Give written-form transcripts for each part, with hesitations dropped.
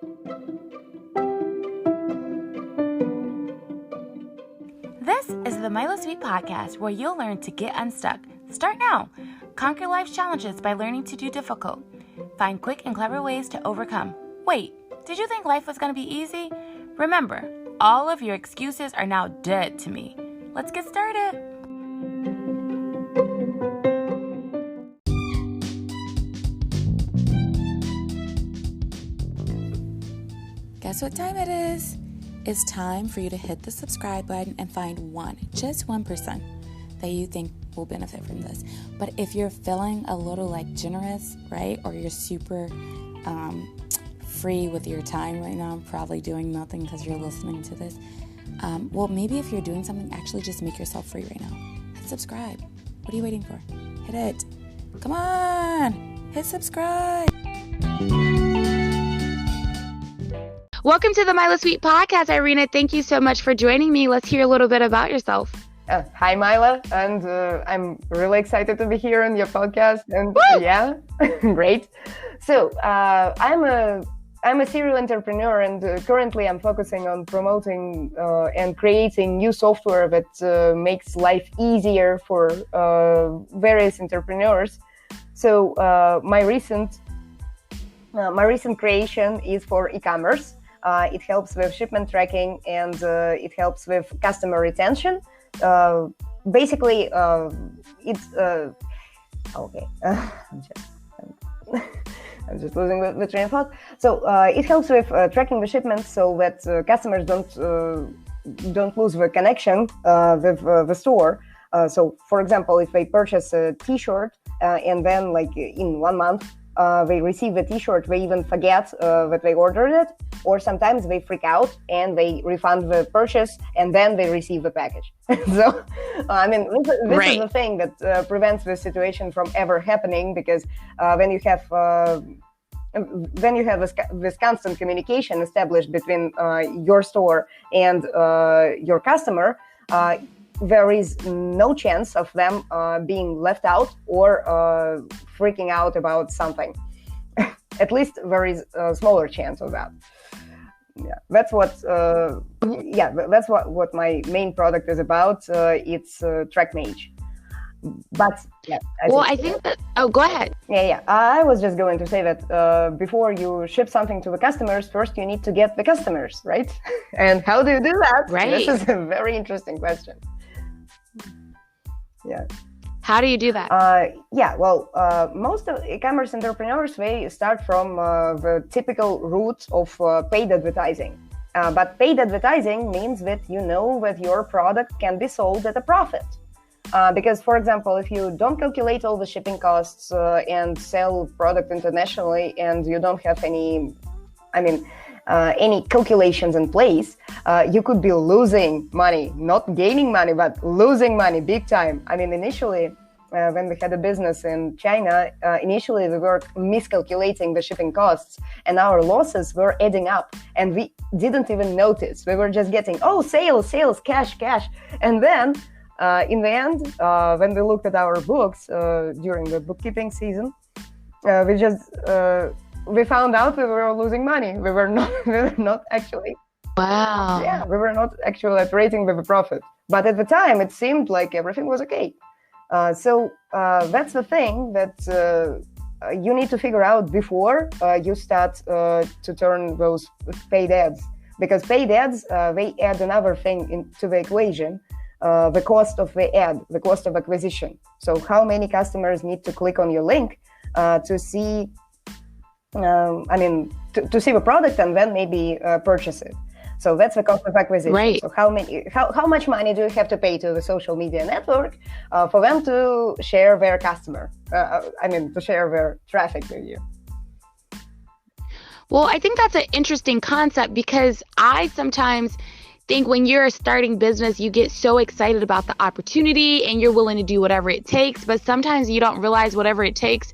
This is the Milo Sweet Podcast, where you'll learn to get unstuck. Start now. Conquer life's challenges by learning to do difficult. Find quick and clever ways to overcome. Wait, did you think life was going to be easy? Remember, all of your excuses are now dead to me. Let's get started. Guess what time it is? It's time for you to hit the subscribe button and find just 1% that you think will benefit from this. But if you're feeling a little generous, right? Or you're super free with your time right now, probably doing nothing because you're listening to this. Well, maybe if you're doing something, actually just make yourself free right now. Hit subscribe. What are you waiting for? Hit it. Come on. Hit subscribe. Welcome to the Milo Sweet Podcast, Irina. Thank you so much for joining me. Let's hear a little bit about yourself. Hi, Milo, and I'm really excited to be here on your podcast. And yeah, great. So I'm a serial entrepreneur, and currently I'm focusing on promoting and creating new software that makes life easier for various entrepreneurs. So my recent creation is for e-commerce. It helps with shipment tracking, and it helps with customer retention. Basically, it's okay. I'm just losing the train of thought. So it helps with tracking the shipments so that customers don't lose the connection with the store. So, for example, if they purchase a T-shirt and then, in 1 month, they receive the T-shirt, they even forget that they ordered it, or sometimes they freak out and they refund the purchase and then they receive the package. So, this is the thing that prevents this situation from ever happening, because when you have this constant communication established between your store and your customer, there is no chance of them being left out or freaking out about something. At least there is a smaller chance of that. Yeah, that's what my main product is about. It's TrackMage. But yeah. I think that. Oh, go ahead. Yeah. I was just going to say that before you ship something to the customers, first you need to get the customers, right? And how do you do that? Right. This is a very interesting question. Yeah. How do you do that? Most of e-commerce entrepreneurs, they start from the typical route of paid advertising. But paid advertising means that you know that your product can be sold at a profit. Because, for example, if you don't calculate all the shipping costs and sell product internationally, and you don't have any calculations in place, you could be losing money, not gaining money, but losing money big time. Initially, when we had a business in China, initially we were miscalculating the shipping costs, and our losses were adding up, and we didn't even notice. We were just getting, sales, cash. And then in the end, when we looked at our books during the bookkeeping season, we found out we were losing money. We were not actually. Wow. Yeah, we were not actually operating with a profit. But at the time, it seemed like everything was okay. So that's the thing that you need to figure out before you start to turn those paid ads. Because paid ads, they add another thing into the equation, the cost of the ad, the cost of acquisition. So how many customers need to click on your link to see to see the product and then maybe purchase it. So that's the cost of acquisition. Right. So how much money do you have to pay to the social media network for them to share their to share their traffic with you? Well, I think that's an interesting concept, because I sometimes think when you're a starting business, you get so excited about the opportunity and you're willing to do whatever it takes. But sometimes you don't realize whatever it takes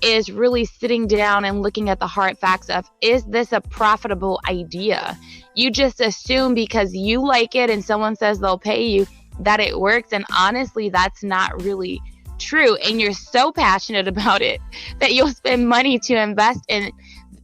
is really sitting down and looking at the hard facts of, is this a profitable idea? You just assume because you like it and someone says they'll pay you that it works. And honestly, that's not really true. And you're so passionate about it that you'll spend money to invest in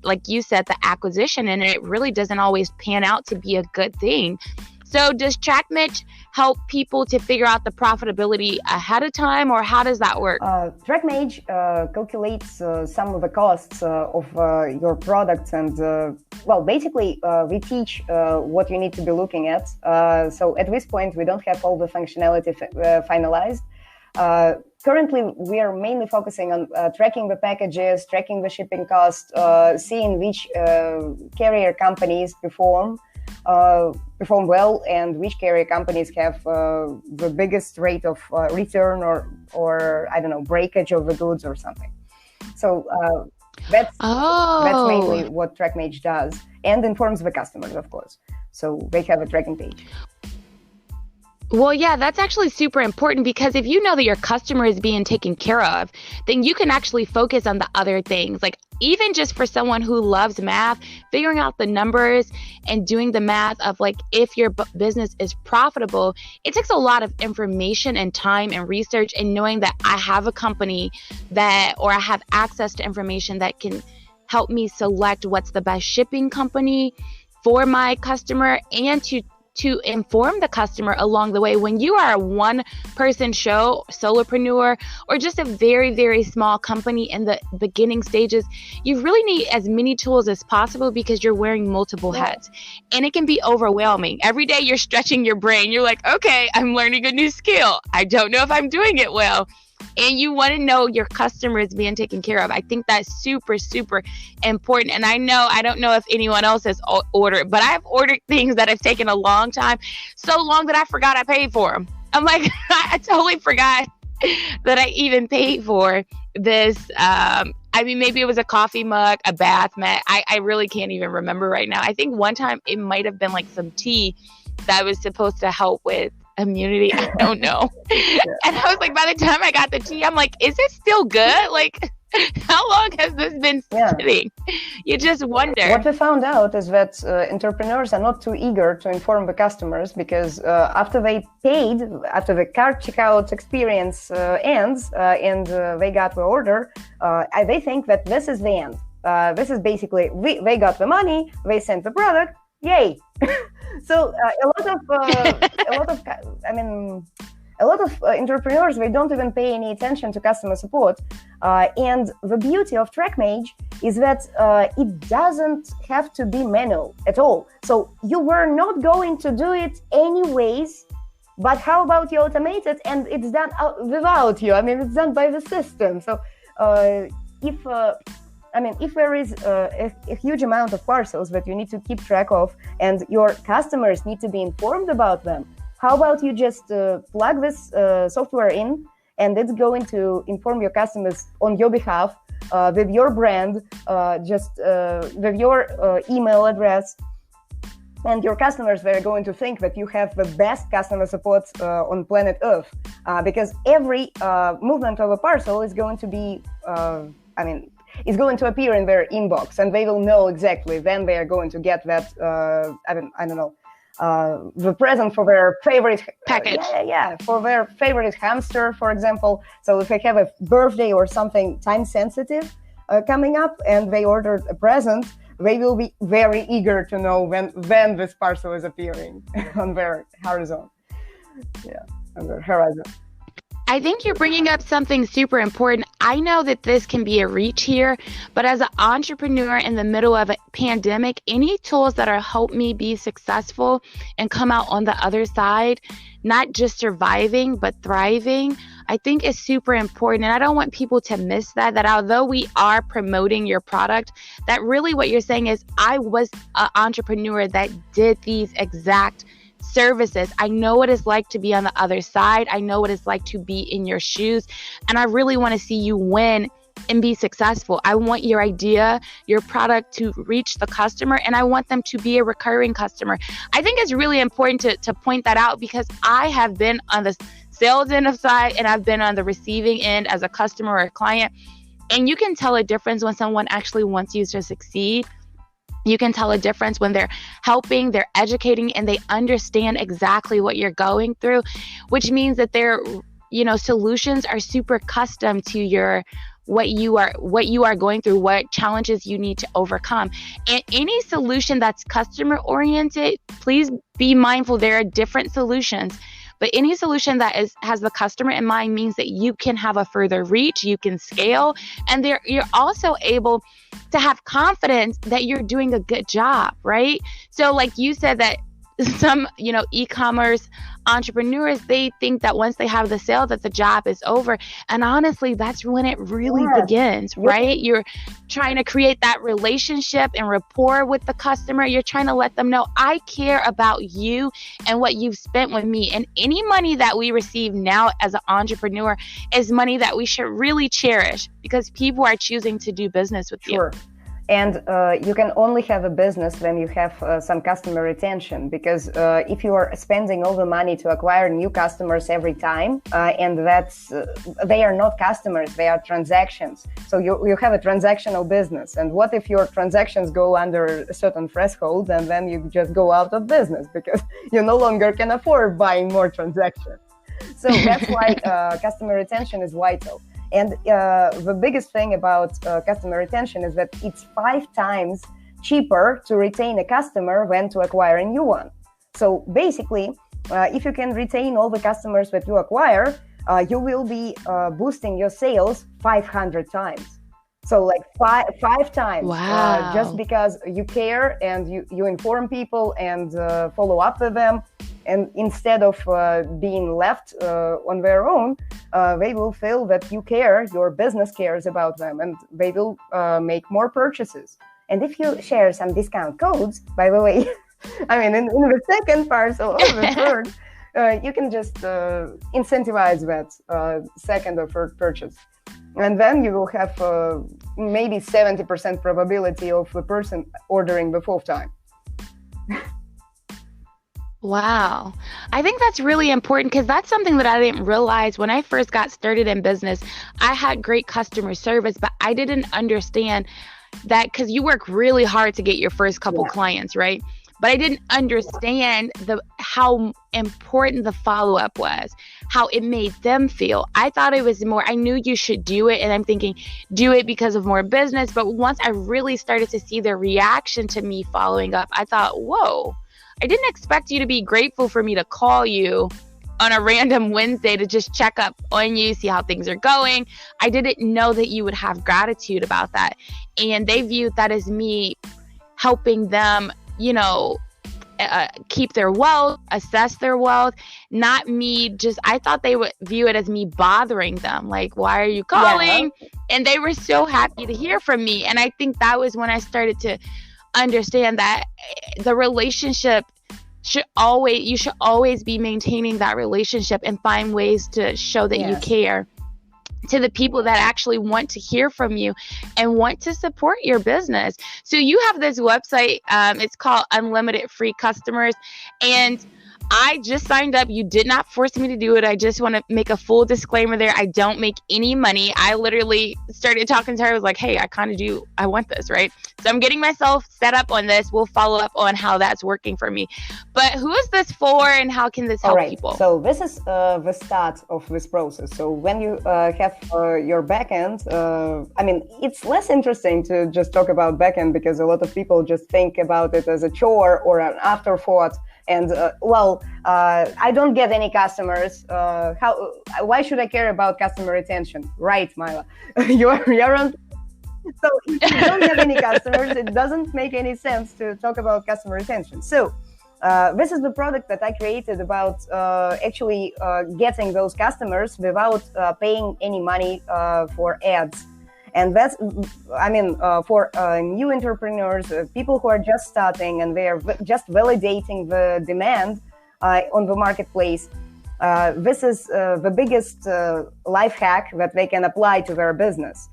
like you said, the acquisition, and it really doesn't always pan out to be a good thing. So does TrackMage help people to figure out the profitability ahead of time, or how does that work? TrackMage calculates some of the costs of your products, and basically we teach what you need to be looking at. So at this point, we don't have all the functionality finalized. Currently, we are mainly focusing on tracking the packages, tracking the shipping cost, seeing which carrier companies perform well, and which carrier companies have the biggest rate of return or I don't know, breakage of the goods or something. So that's mainly what TrackMage does, and informs the customers, of course. So they have a tracking page. Well, yeah, that's actually super important, because if you know that your customer is being taken care of, then you can actually focus on the other things. Like, even just for someone who loves math, figuring out the numbers and doing the math of like, if your business is profitable, it takes a lot of information and time and research, and knowing that I have a company or I have access to information that can help me select what's the best shipping company for my customer, and to inform the customer along the way. When you are a one-person show, solopreneur, or just a very, very small company in the beginning stages, you really need as many tools as possible, because you're wearing multiple hats. And it can be overwhelming. Every day you're stretching your brain. You're like, okay, I'm learning a new skill. I don't know if I'm doing it well. And you want to know your customer is being taken care of. I think that's super, super important. And I don't know if anyone else has ordered, but I've ordered things that have taken a long time, so long that I forgot I paid for them. I'm like, I totally forgot that I even paid for this. Maybe it was a coffee mug, a bath mat. I really can't even remember right now. I think one time it might have been like some tea that was supposed to help with immunity. I don't know. And I was like, by the time I got the tea, I'm like, is it still good? Like, how long has this been sitting? You just wonder. What we found out is that entrepreneurs are not too eager to inform the customers, because after they paid, after the cart checkout experience ends and they got the order, they think that this is the end. This is basically, they got the money, they sent the product, yay. So a lot of entrepreneurs, they don't even pay any attention to customer support. And the beauty of TrackMage is that it doesn't have to be manual at all. So you were not going to do it anyways, but how about you automate it and it's done without you? It's done by the system. So if there is a huge amount of parcels that you need to keep track of, and your customers need to be informed about them, how about you just plug this software in, and it's going to inform your customers on your behalf with your brand, with your email address. And your customers, they're going to think that you have the best customer support on planet Earth, because every movement of a parcel is going to be, is going to appear in their inbox, and they will know exactly when they are going to get that, the present for their favorite package. For their favorite hamster, for example. So if they have a birthday or something time sensitive coming up, and they ordered a present, they will be very eager to know when this parcel is appearing on their horizon. On their horizon. I think you're bringing up something super important. I know that this can be a reach here, but as an entrepreneur in the middle of a pandemic, any tools that are help me be successful and come out on the other side, not just surviving, but thriving, I think is super important. And I don't want people to miss that although we are promoting your product, that really what you're saying is, I was an entrepreneur that did these exact services. I know what it's like to be on the other side. I know what it's like to be in your shoes. And I really want to see you win and be successful. I want your idea, your product to reach the customer, and I want them to be a recurring customer. I think it's really important to point that out, because I have been on the sales end of side, and I've been on the receiving end as a customer or a client. And you can tell a difference when someone actually wants you to succeed. You can tell a difference when they're helping, they're educating, and they understand exactly what you're going through, which means that their, solutions are super custom to your what you are going through, what challenges you need to overcome. And any solution that's customer oriented, please be mindful there are different solutions. But any solution that has the customer in mind means that you can have a further reach, you can scale, and you're also able to have confidence that you're doing a good job, right? So like you said that some, e-commerce entrepreneurs, they think that once they have the sale that the job is over. And honestly, that's when it really begins, right? You're trying to create that relationship and rapport with the customer. You're trying to let them know, I care about you and what you've spent with me. And any money that we receive now as an entrepreneur is money that we should really cherish because people are choosing to do business with you. And you can only have a business when you have some customer retention, because if you are spending all the money to acquire new customers every time, and they are not customers, they are transactions. So you have a transactional business. And what if your transactions go under a certain threshold and then you just go out of business because you no longer can afford buying more transactions? So that's why customer retention is vital. And the biggest thing about customer retention is that it's 5 times cheaper to retain a customer than to acquire a new one. So basically, if you can retain all the customers that you acquire, you will be boosting your sales 500 times. So like five times. Wow. Just because you care and you inform people and follow up with them. And instead of being left on their own, they will feel that you care, your business cares about them, and they will make more purchases. And if you share some discount codes, by the way, I mean, in the second parcel or the third, you can just incentivize that second or third purchase. And then you will have maybe 70% probability of the person ordering the 4th time. Wow. I think that's really important because that's something that I didn't realize when I first got started in business. I had great customer service, but I didn't understand that because you work really hard to get your first couple clients, right? But I didn't understand how important the follow-up was, how it made them feel. I thought it was more, I knew you should do it. And I'm thinking, do it because of more business. But once I really started to see their reaction to me following up, I thought, whoa, I didn't expect you to be grateful for me to call you on a random Wednesday to just check up on you, see how things are going. I didn't know that you would have gratitude about that. And they viewed that as me helping them, keep their wealth, assess their wealth, not me I thought they would view it as me bothering them. Like, why are you calling? Yeah. And they were so happy to hear from me. And I think that was when I started to understand that the relationship you should always be maintaining that relationship and find ways to show that you care to the people that actually want to hear from you and want to support your business. So you have this website, it's called Unlimited Free Customers, and I just signed up. You did not force me to do it. I just want to make a full disclaimer there. I don't make any money. I literally started talking to her. I was like, hey, I want this, right? So I'm getting myself set up on this. We'll follow up on how that's working for me. But who is this for and how can this help people? So this is the start of this process. So when you have your backend, it's less interesting to just talk about backend because a lot of people just think about it as a chore or an afterthought. And I don't get any customers. Why should I care about customer retention? Right, Mila, you're on. So if you don't have any customers, it doesn't make any sense to talk about customer retention. So this is the product that I created about actually getting those customers without paying any money for ads. And that's, for new entrepreneurs, people who are just starting and they are just validating the demand on the marketplace. This is the biggest life hack that they can apply to their business.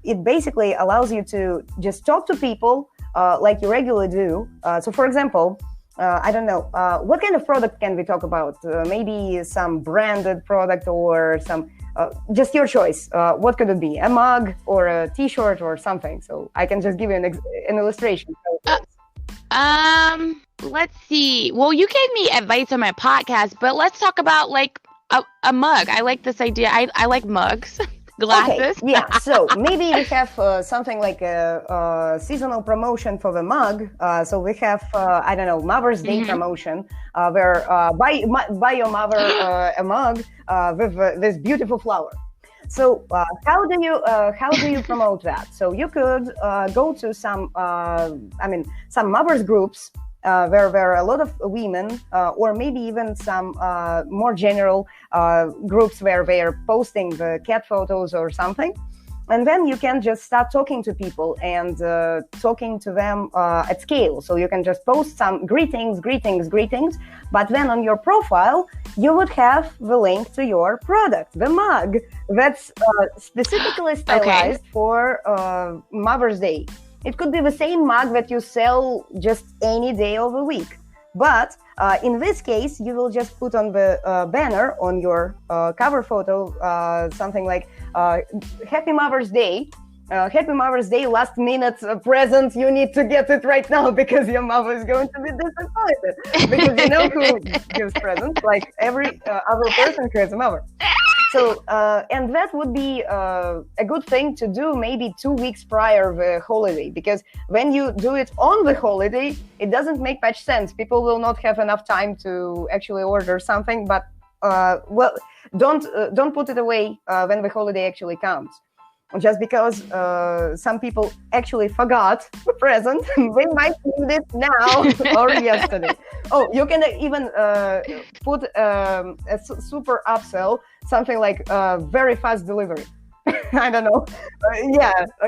It basically allows you to just talk to people like you regularly do. So, for example, I don't know, what kind of product can we talk about? Maybe some branded product or some... just your choice. What could it be? A mug or a T-shirt or something? So I can just give you an illustration. Let's see. Well, you gave me advice on my podcast, but let's talk about like a mug. I like this idea. I like mugs. glasses. Okay, yeah. So maybe we have something like a seasonal promotion for the mug. So we have I don't know, Mother's Day promotion where buy your mother a mug with this beautiful flower. So how do you promote that? So you could go to some some mothers groups where there are a lot of women, or maybe even some more general groups where they are posting the cat photos or something. And then you can just start talking to people and talking to them at scale. So you can just post some greetings. But then on your profile, you would have the link to your product, the mug, that's specifically stylized for Mother's Day. It could be the same mug that you sell just any day of the week. But in this case, you will just put on the banner on your cover photo something like Happy Mother's Day. Happy Mother's Day, last minute present. You need to get it right now because your mother is going to be disappointed. Because you know who gives presents, like every other person who has a mother. So, and that would be a good thing to do maybe 2 weeks prior the holiday, because when you do it on the holiday, it doesn't make much sense. People will not have enough time to actually order something, but don't put it away when the holiday actually comes. Just because some people actually forgot the present, they might need it now or yesterday. Oh, you can even put a super upsell, something like very fast delivery. I don't know.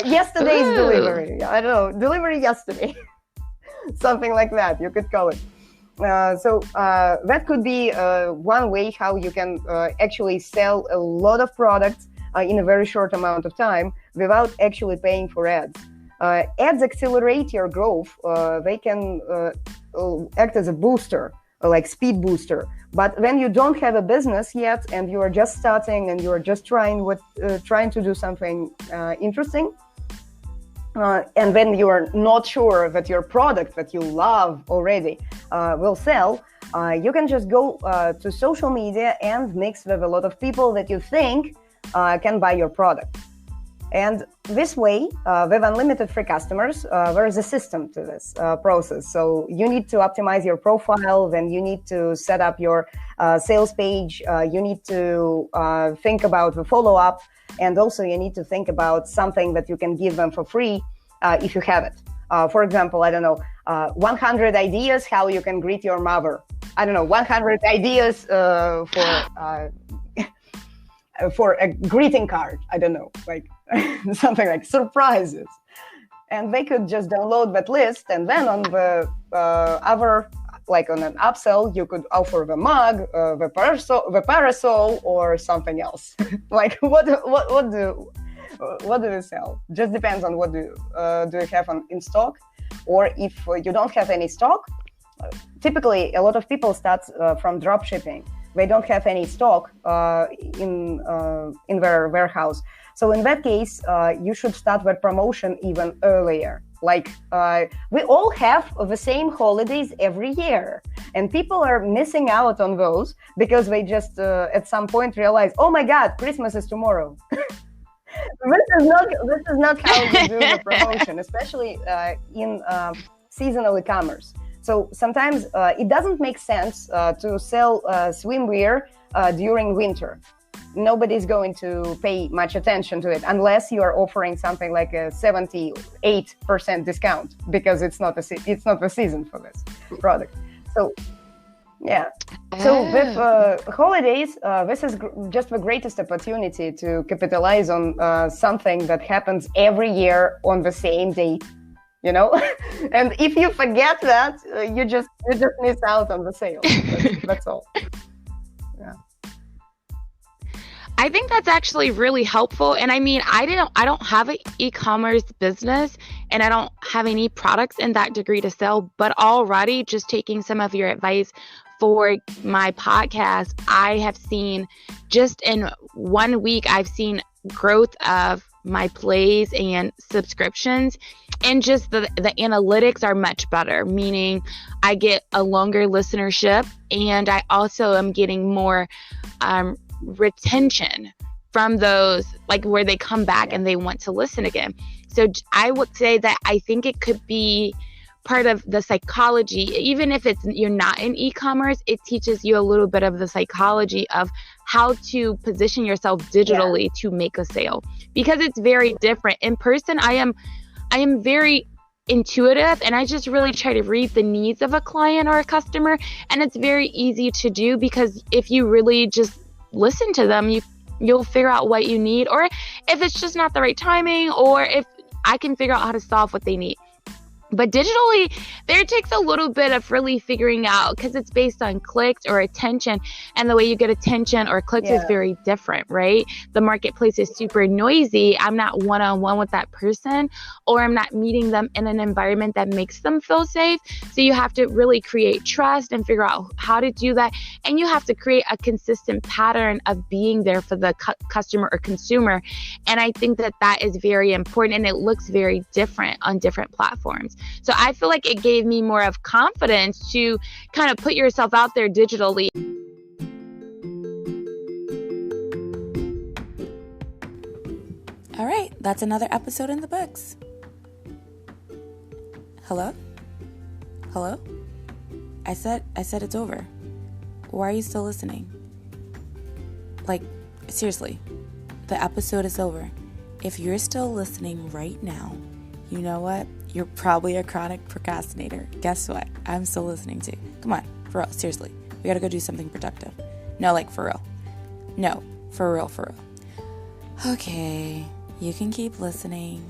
Yesterday's delivery. I don't know. Delivery yesterday. Something like that, you could call it. So that could be one way how you can actually sell a lot of products in a very short amount of time without actually paying for ads. Ads accelerate your growth. They can act as a booster, like speed booster. But when you don't have a business yet and you are just starting and you are just trying to do something interesting, and then you are not sure that your product that you love already will sell, you can just go to social media and mix with a lot of people that you think can buy your product. And this way, with unlimited free customers, there is a system to this process. So you need to optimize your profile, then you need to set up your sales page, you need to think about the follow-up, and also you need to think about something that you can give them for free if you have it. For example, I don't know, 100 ideas how you can greet your mother. I don't know, 100 ideas for a greeting card. I don't know, like something like surprises. And they could just download that list, and then on the other, like on an upsell, you could offer the mug, the parasol, or something else. Like what do you sell? Just depends on what do you have in stock, or if you don't have any stock. Typically, a lot of people start from drop shipping. They don't have any stock in their warehouse. So in that case, you should start their promotion even earlier. Like we all have the same holidays every year, and people are missing out on those because they just at some point realize, oh my God, Christmas is tomorrow. This is not how you do the promotion, especially in seasonal e-commerce. So sometimes it doesn't make sense to sell swimwear during winter. Nobody's going to pay much attention to it unless you are offering something like a 78% discount, because it's not the season for this product. So yeah. So with holidays, this is just the greatest opportunity to capitalize on something that happens every year on the same date. You know, and if you forget that, you just miss out on the sale. That's all. Yeah. I think that's actually really helpful. And I mean, I don't have an e-commerce business, and I don't have any products in that degree to sell, but already just taking some of your advice for my podcast, I have seen just in 1 week, I've seen growth of my plays and subscriptions, and just the analytics are much better, meaning I get a longer listenership, and I also am getting more retention from those, like where they come back and they want to listen again. So I would say that I think it could be part of the psychology. Even if you're not in e-commerce, it teaches you a little bit of the psychology of how to position yourself digitally to make a sale, because it's very different. In person, I am very intuitive, and I just really try to read the needs of a client or a customer, and it's very easy to do, because if you really just listen to them, you'll figure out what you need, or if it's just not the right timing, or if I can figure out how to solve what they need. But digitally, there takes a little bit of really figuring out, because it's based on clicks or attention, and the way you get attention or clicks is very different, right? The marketplace is super noisy. I'm not one-on-one with that person, or I'm not meeting them in an environment that makes them feel safe. So you have to really create trust and figure out how to do that. And you have to create a consistent pattern of being there for the customer or consumer. And I think that is very important, and it looks very different on different platforms. So I feel like it gave me more of confidence to kind of put yourself out there digitally. All right, that's another episode in the books. Hello? I said it's over. Why are you still listening? Like, seriously, the episode is over. If you're still listening right now, you know what? You're probably a chronic procrastinator. Guess what? I'm still listening to. Come on, for real, seriously. We gotta go do something productive. No, like for real. No, for real. Okay, you can keep listening.